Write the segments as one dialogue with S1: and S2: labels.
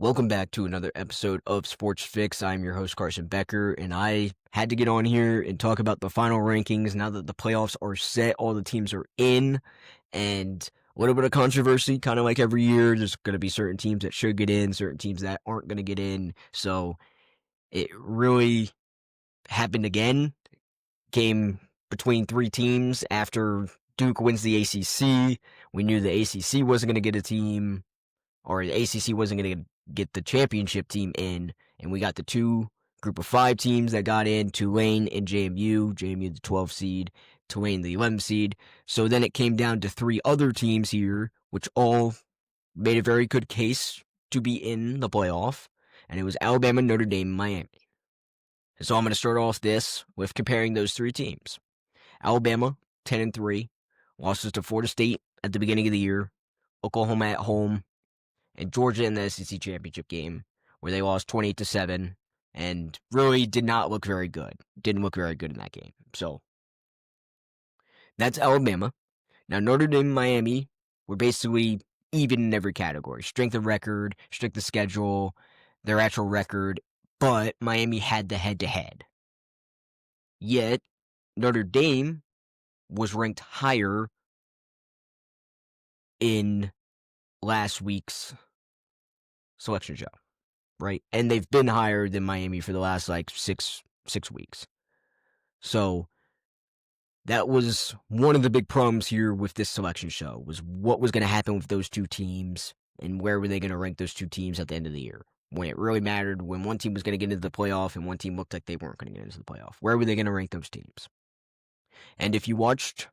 S1: Welcome back to another episode of Sports-Fixx. I'm your host, Carson Becker, and I had to get on here and talk about the final rankings now that the playoffs are set, all the teams are in, and a little bit of controversy, kind of like every year. There's going to be certain teams that should get in, certain teams that aren't going to get in, so it really happened again. Came between three teams after Duke wins the ACC. We knew the ACC wasn't going to get a team, or the ACC wasn't going to get the championship team in, and we got the two group of five teams that got in, Tulane and JMU the 12 seed, Tulane the 11 seed. So then it came down to three other teams here, which all made a very good case to be in the playoff, and it was Alabama, Notre Dame, Miami. So I'm going to start off this with comparing those three teams. Alabama, 10-3, losses to Florida State at the beginning of the year, Oklahoma at home, and Georgia in the SEC championship game, where they lost 28-7, and really did not look very good. Didn't look very good in that game. So that's Alabama. Now Notre Dame and Miami were basically even in every category: strength of record, strength of schedule, their actual record. But Miami had the head-to-head. Yet Notre Dame was ranked higher in last week's selection show, right? And they've been higher than Miami for the last six weeks. So that was one of the big problems here with this selection show, was what was going to happen with those two teams and where were they going to rank those two teams at the end of the year. When it really mattered, when one team was going to get into the playoff and one team looked like they weren't going to get into the playoff, where were they going to rank those teams? And if you watched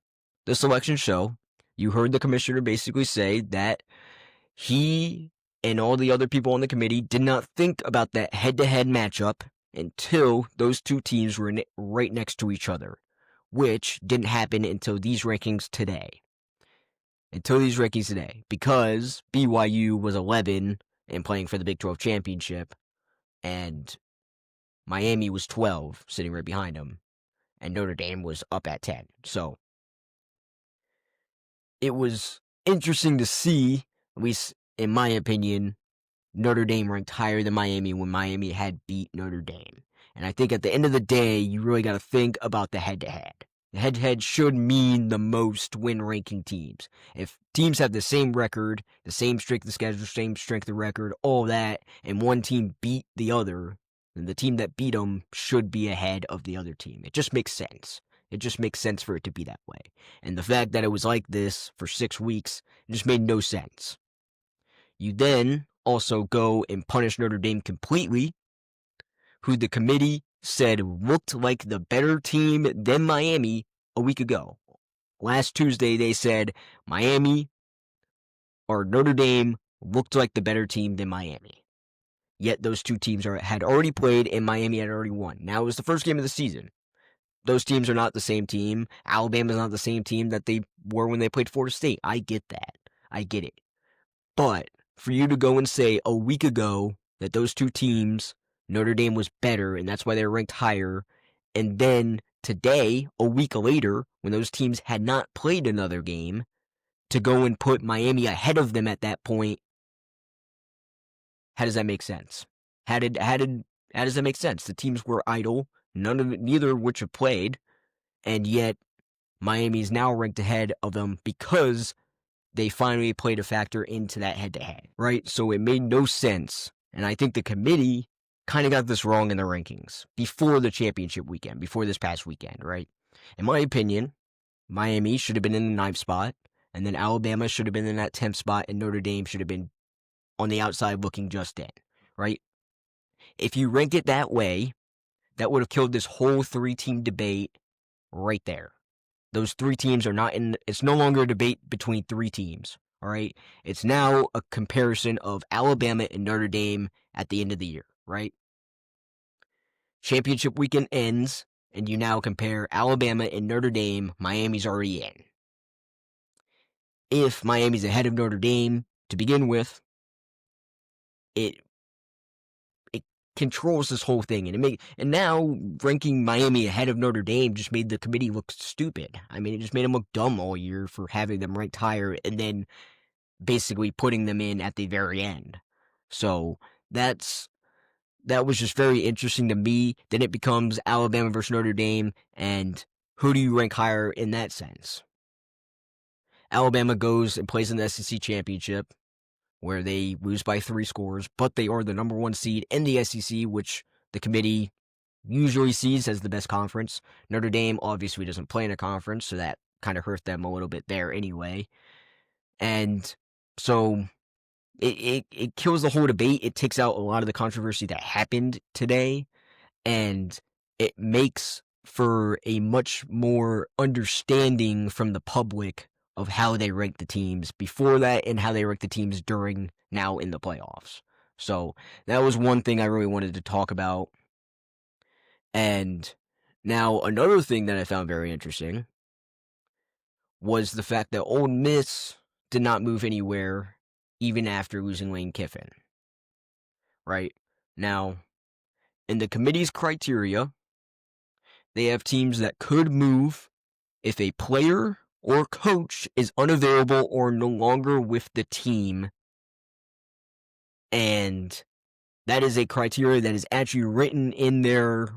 S1: the selection show, you heard the commissioner basically say that he and all the other people on the committee did not think about that head-to-head matchup until those two teams were right next to each other, which didn't happen until these rankings today. Because BYU was 11 and playing for the Big 12 championship, and Miami was 12, sitting right behind them, and Notre Dame was up at 10. So it was interesting to see, at least in my opinion, Notre Dame ranked higher than Miami when Miami had beat Notre Dame. And I think at the end of the day, you really got to think about the head-to-head. The head-to-head should mean the most when ranking teams. If teams have the same record, the same strength of schedule, same strength of record, all that, and one team beat the other, then the team that beat them should be ahead of the other team. It just makes sense. It just makes sense for it to be that way. And the fact that it was like this for 6 weeks, it just made no sense. You then also go and punish Notre Dame completely, who the committee said looked like the better team than Miami a week ago. Last Tuesday, they said Notre Dame looked like the better team than Miami. Yet those two teams had already played and Miami had already won. Now it was the first game of the season. Those teams are not the same team. Alabama's not the same team that they were when they played Florida State. I get that. I get it. But for you to go and say a week ago that those two teams, Notre Dame was better, and that's why they're ranked higher, and then today, a week later, when those teams had not played another game, to go and put Miami ahead of them at that point, how does that make sense? How does that make sense? The teams were idle, neither of which have played, and yet Miami is now ranked ahead of them because they finally played a factor into that head-to-head, right? So it made no sense, and I think the committee kind of got this wrong in the rankings before the championship weekend, before this past weekend, right? In my opinion, Miami should have been in the 9th spot, and then Alabama should have been in that 10th spot, and Notre Dame should have been on the outside looking just in, right? If you ranked it that way, that would have killed this whole three-team debate right there. Those three teams are not in, it's no longer a debate between three teams, all right? It's now a comparison of Alabama and Notre Dame at the end of the year, right? Championship weekend ends, and you now compare Alabama and Notre Dame. Miami's already in. If Miami's ahead of Notre Dame to begin with, it controls this whole thing, and now ranking Miami ahead of Notre Dame just made the committee look stupid. I mean, it just made them look dumb all year for having them ranked higher and then basically putting them in at the very end. So that was just very interesting to me. Then it becomes Alabama versus Notre Dame, and who do you rank higher in that sense? Alabama goes and plays in the SEC championship, where they lose by 3 scores, but they are the number 1 seed in the SEC, which the committee usually sees as the best conference. Notre Dame obviously doesn't play in a conference, so that kind of hurt them a little bit there anyway. And so it kills the whole debate. It takes out a lot of the controversy that happened today, and it makes for a much more understanding from the public of how they rank the teams before that and how they rank the teams during now in the playoffs. So that was one thing I really wanted to talk about. And now another thing that I found very interesting was the fact that Ole Miss did not move anywhere even after losing Lane Kiffin. Right? Now, in the committee's criteria, they have teams that could move if a player or coach is unavailable or no longer with the team. And that is a criteria that is actually written in their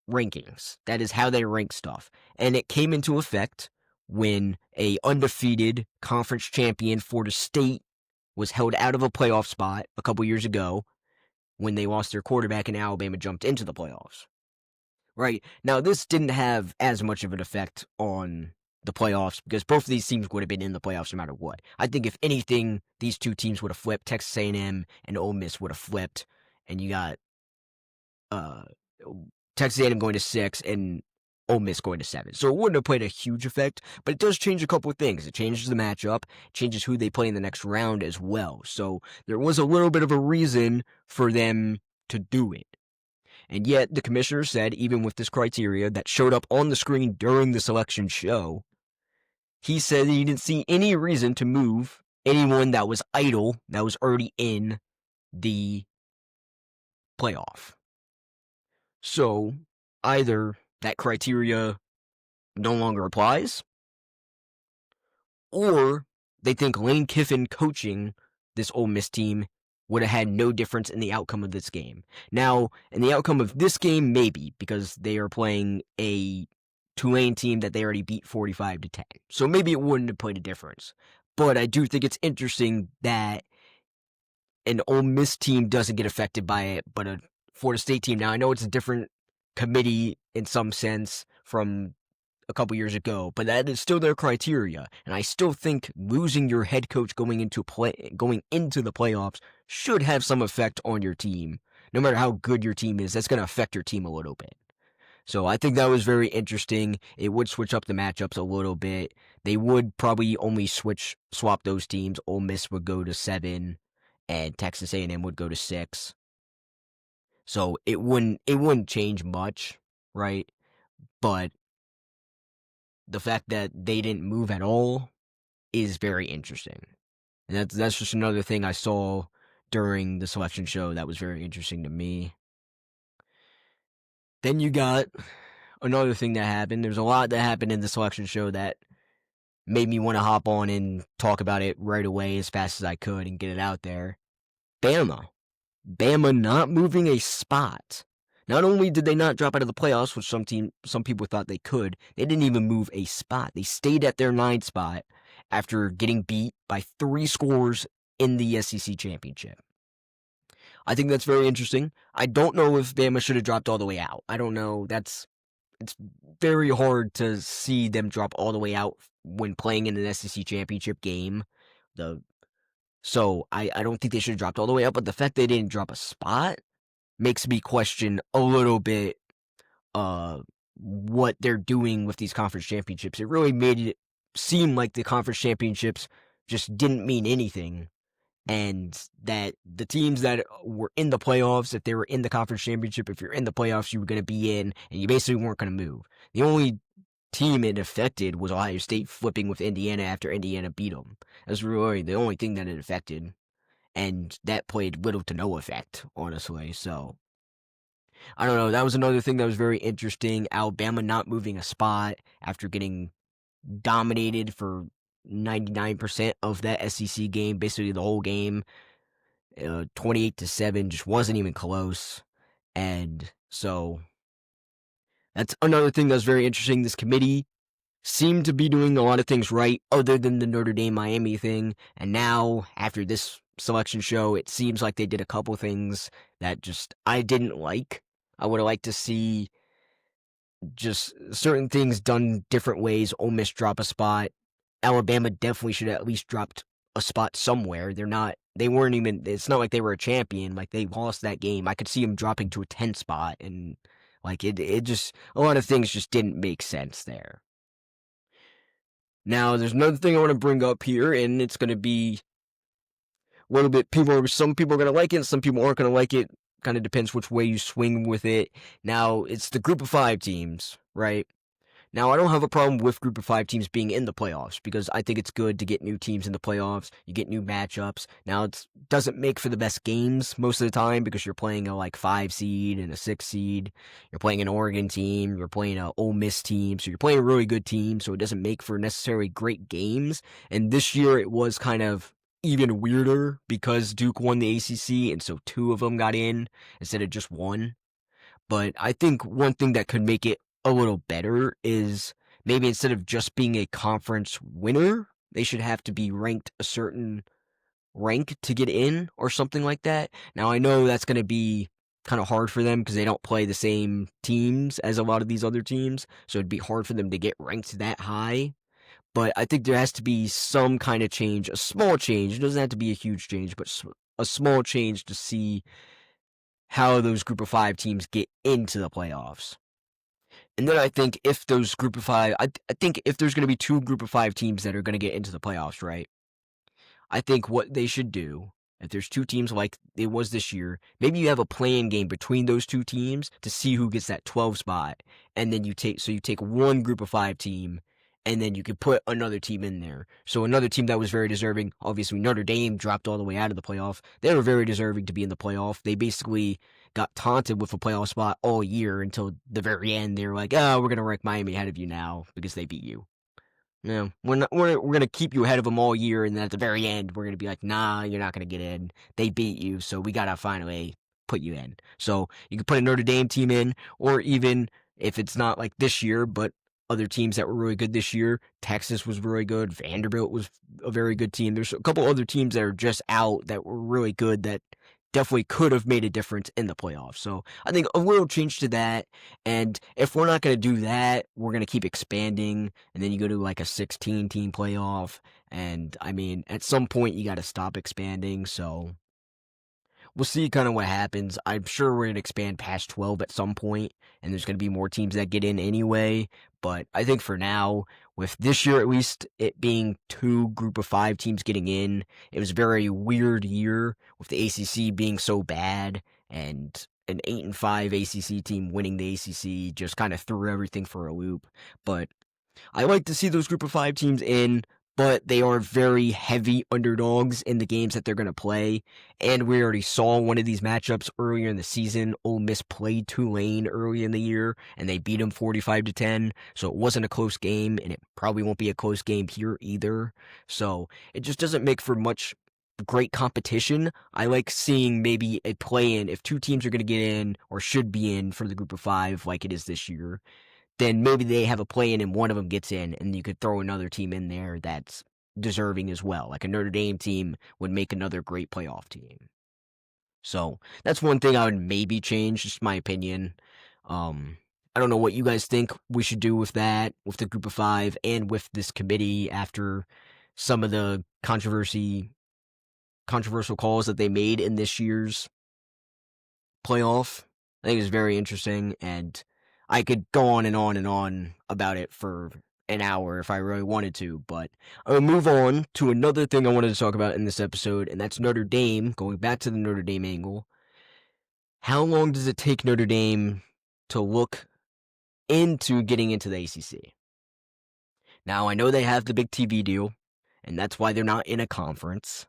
S1: rankings. That is how they rank stuff. And it came into effect when a undefeated conference champion, Florida State, was held out of a playoff spot a couple years ago when they lost their quarterback and Alabama jumped into the playoffs. Right. Now, this didn't have as much of an effect on the playoffs because both of these teams would have been in the playoffs no matter what. I think if anything, these two teams would have flipped. Texas A&M and Ole Miss would have flipped, and you got Texas A&M going to 6 and Ole Miss going to 7. So it wouldn't have played a huge effect, but it does change a couple of things. It changes the matchup, changes who they play in the next round as well. So there was a little bit of a reason for them to do it. And yet, the commissioner said, even with this criteria that showed up on the screen during the selection show, he said he didn't see any reason to move anyone that was idle, that was already in the playoff. So, either that criteria no longer applies, or they think Lane Kiffin coaching this Ole Miss team would have had no difference in the outcome of this game. Now, in the outcome of this game, maybe, because they are playing a Tulane team that they already beat 45-10. So maybe it wouldn't have played a difference. But I do think it's interesting that an Ole Miss team doesn't get affected by it, but a Florida State team. Now, I know it's a different committee in some sense from a couple years ago, but that is still their criteria. And I still think losing your head coach going into the playoffs should have some effect on your team. No matter how good your team is, that's going to affect your team a little bit. So I think that was very interesting. It would switch up the matchups a little bit. They would probably only swap those teams. Ole Miss would go to 7 and Texas A&M would go to 6. So it wouldn't change much, right? But the fact that they didn't move at all is very interesting. And that's just another thing I saw during the selection show that was very interesting to me. Then you got another thing that happened. There's a lot that happened in the selection show that made me want to hop on and talk about it right away as fast as I could and get it out there. Bama not moving a spot. Not only did they not drop out of the playoffs, which some people thought they could, they didn't even move a spot. They stayed at their 9th spot after getting beat by 3 scores in the SEC championship. I think that's very interesting. I don't know if Bama should have dropped all the way out. I don't know. It's very hard to see them drop all the way out when playing in an SEC championship game. So I don't think they should have dropped all the way out, but the fact they didn't drop a spot makes me question a little bit what they're doing with these conference championships. It really made it seem like the conference championships just didn't mean anything, and that the teams that were in the playoffs, if they were in the conference championship, if you're in the playoffs, you were going to be in, and you basically weren't going to move. The only team it affected was Ohio State flipping with Indiana after Indiana beat them. That's really the only thing that it affected. And that played little to no effect, honestly. So, I don't know. That was another thing that was very interesting. Alabama not moving a spot after getting dominated for 99% of that SEC game, basically the whole game. 28-7, just wasn't even close. And so that's another thing that's very interesting. This committee seemed to be doing a lot of things right, other than the Notre Dame Miami thing. And now, after this selection show, it seems like they did a couple things that just I didn't like. I would have liked to see just certain things done different ways. Ole Miss drop a spot. Alabama definitely should have at least dropped a spot somewhere. They weren't even, it's not like they were a champion. Like, they lost that game. I could see them dropping to a 10 spot, and like it just, a lot of things just didn't make sense there. Now, there's another thing I want to bring up here, and it's going to be a little bit, some people are going to like it, some people aren't going to like it. Kind of depends which way you swing with it. Now, it's the group of 5 teams, right? Now, I don't have a problem with group of 5 teams being in the playoffs, because I think it's good to get new teams in the playoffs. You get new matchups. Now, it doesn't make for the best games most of the time, because you're playing a 5 seed and a 6 seed. You're playing an Oregon team. You're playing an Ole Miss team. So you're playing a really good team. So it doesn't make for necessarily great games. And this year it was kind of even weirder, because Duke won the ACC, and so 2 of them got in instead of just 1. But I think one thing that could make it a little better is maybe instead of just being a conference winner, they should have to be ranked a certain rank to get in or something like that. Now, I know that's going to be kind of hard for them because they don't play the same teams as a lot of these other teams, so it'd be hard for them to get ranked that high. But I think there has to be some kind of change, a small change. It doesn't have to be a huge change, but a small change to see how those group of 5 teams get into the playoffs. And then I think if those group of 5, I think if there's going to be 2 group of 5 teams that are going to get into the playoffs, right? I think what they should do, if there's 2 teams like it was this year, maybe you have a play-in game between those 2 teams to see who gets that 12 spot, and then you take one group of 5 team, and then you could put another team in there. So another team that was very deserving, obviously Notre Dame dropped all the way out of the playoff. They were very deserving to be in the playoff. They basically got taunted with a playoff spot all year until the very end. They were like, "Oh, we're gonna rank Miami ahead of you now because they beat you." No, we're gonna keep you ahead of them all year, and then at the very end, we're gonna be like, "Nah, you're not gonna get in. They beat you, so we gotta finally put you in." So you could put a Notre Dame team in, or even if it's not like this year, but other teams that were really good this year. Texas was really good. Vanderbilt was a very good team. There's a couple other teams that are just out that were really good that definitely could have made a difference in the playoffs. So I think a little change to that. And if we're not going to do that, we're going to keep expanding. And then you go to like a 16 team playoff. And I mean, at some point, you got to stop expanding. So we'll see kind of what happens. I'm sure we're going to expand past 12 at some point, and there's going to be more teams that get in anyway. But I think for now, with this year at least, it being 2 group of 5 teams getting in, it was a very weird year with the ACC being so bad, and an 8-5 ACC team winning the ACC just kind of threw everything for a loop. But I like to see those group of 5 teams in, but they are very heavy underdogs in the games that they're going to play. And we already saw one of these matchups earlier in the season. Ole Miss played Tulane early in the year, and they beat them 45-10. So it wasn't a close game, and it probably won't be a close game here either. So it just doesn't make for much great competition. I like seeing maybe a play-in if 2 teams are going to get in or should be in for the group of 5 like it is this year. Then maybe they have a play-in and one of them gets in, and you could throw another team in there that's deserving as well. Like a Notre Dame team would make another great playoff team. So that's one thing I would maybe change, just my opinion. I don't know what you guys think we should do with that, with the group of 5, and with this committee after some of the controversial calls that they made in this year's playoff. I think it's very interesting, and I could go on and on and on about it for an hour if I really wanted to, but I'll move on to another thing I wanted to talk about in this episode, and that's Notre Dame, going back to the Notre Dame angle. How long does it take Notre Dame to look into getting into the ACC? Now, I know they have the big TV deal, and that's why they're not in a conference,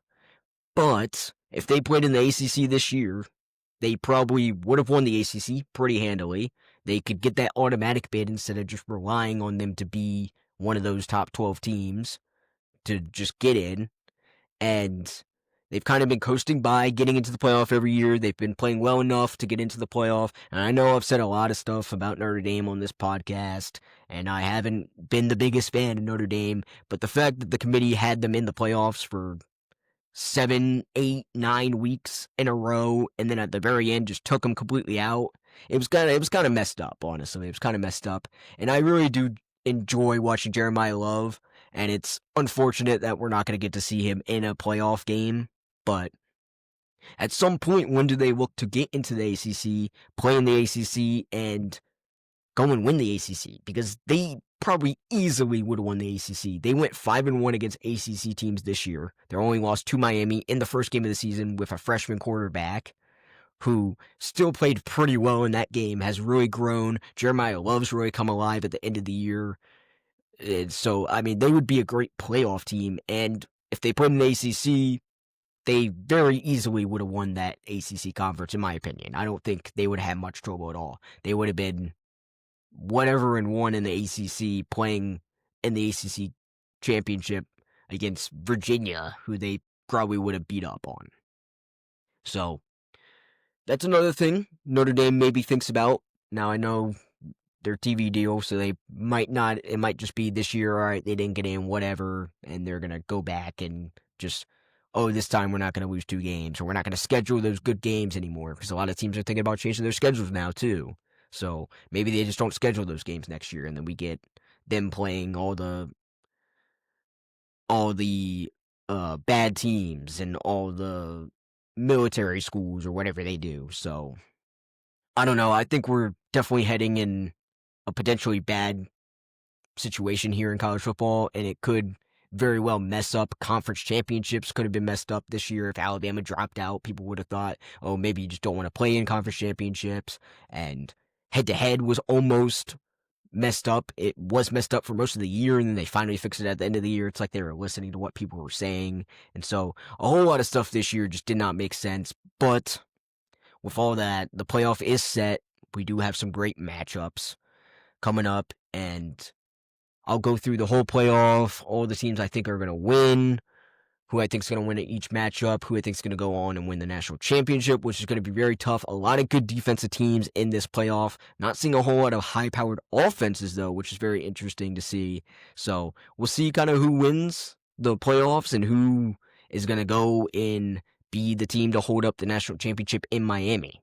S1: but if they played in the ACC this year, they probably would have won the ACC pretty handily. They could get that automatic bid instead of just relying on them to be one of those top 12 teams to just get in. And They've kind of been coasting by, getting into the playoff every year. They've been playing well enough to get into the playoff. And I know I've said a lot of stuff about Notre Dame on this podcast, and I haven't been the biggest fan of Notre Dame, but the fact that the committee had them in the playoffs for 7, 8, 9 weeks in a row, and then at the very end just took them completely out. It was kind of messed up, honestly. It was kind of messed up, and I really do enjoy watching Jeremiah Love. And it's unfortunate that we're not going to get to see him in a playoff game. But at some point, when do they look to get into the ACC, play in the ACC, and go and win the ACC? Because they probably easily would have won the ACC. They went 5-1 against ACC teams this year. They only lost to Miami in the first game of the season with a freshman quarterback who still played pretty well in that game, has really grown. Jeremiah Love's really come alive at the end of the year. And so, I mean, they would be a great playoff team. And if they put in the ACC, they very easily would have won that ACC conference, in my opinion. I don't think they would have had much trouble at all. They would have been whatever and won in the ACC, playing in the ACC championship against Virginia, who they probably would have beat up on. So that's another thing Notre Dame maybe thinks about. Now, I know their TV deal, so they might not, it might just be this year, all right, they didn't get in, whatever, and they're going to go back and just, oh, this time we're not going to lose 2 games, or we're not going to schedule those good games anymore, because a lot of teams are thinking about changing their schedules now, too. So maybe they just don't schedule those games next year, and then we get them playing all the bad teams and all the military schools or whatever they do. So I don't know. I think we're definitely heading in a potentially bad situation here in college football, and it could very well mess up conference championships. Could have been messed up this year if Alabama dropped out. People would have thought, oh, maybe you just don't want to play in conference championships. And head-to-head was almost messed up. It was messed up for most of the year, and then they finally fixed it at the end of the year. It's like they were listening to what people were saying. And so a whole lot of stuff this year just did not make sense. But with all that, the playoff is set. We do have some great matchups coming up, and I'll go through the whole playoff, all the teams I think are going to win, who I think is going to win at each matchup, who I think is going to go on and win the national championship, which is going to be very tough. A lot of good defensive teams in this playoff. Not seeing a whole lot of high-powered offenses, though, which is very interesting to see. So we'll see kind of who wins the playoffs and who is going to go and be the team to hold up the national championship in Miami.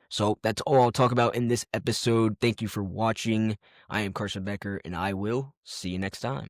S1: So that's all I'll talk about in this episode. Thank you for watching. I am Carson Becker, and I will see you next time.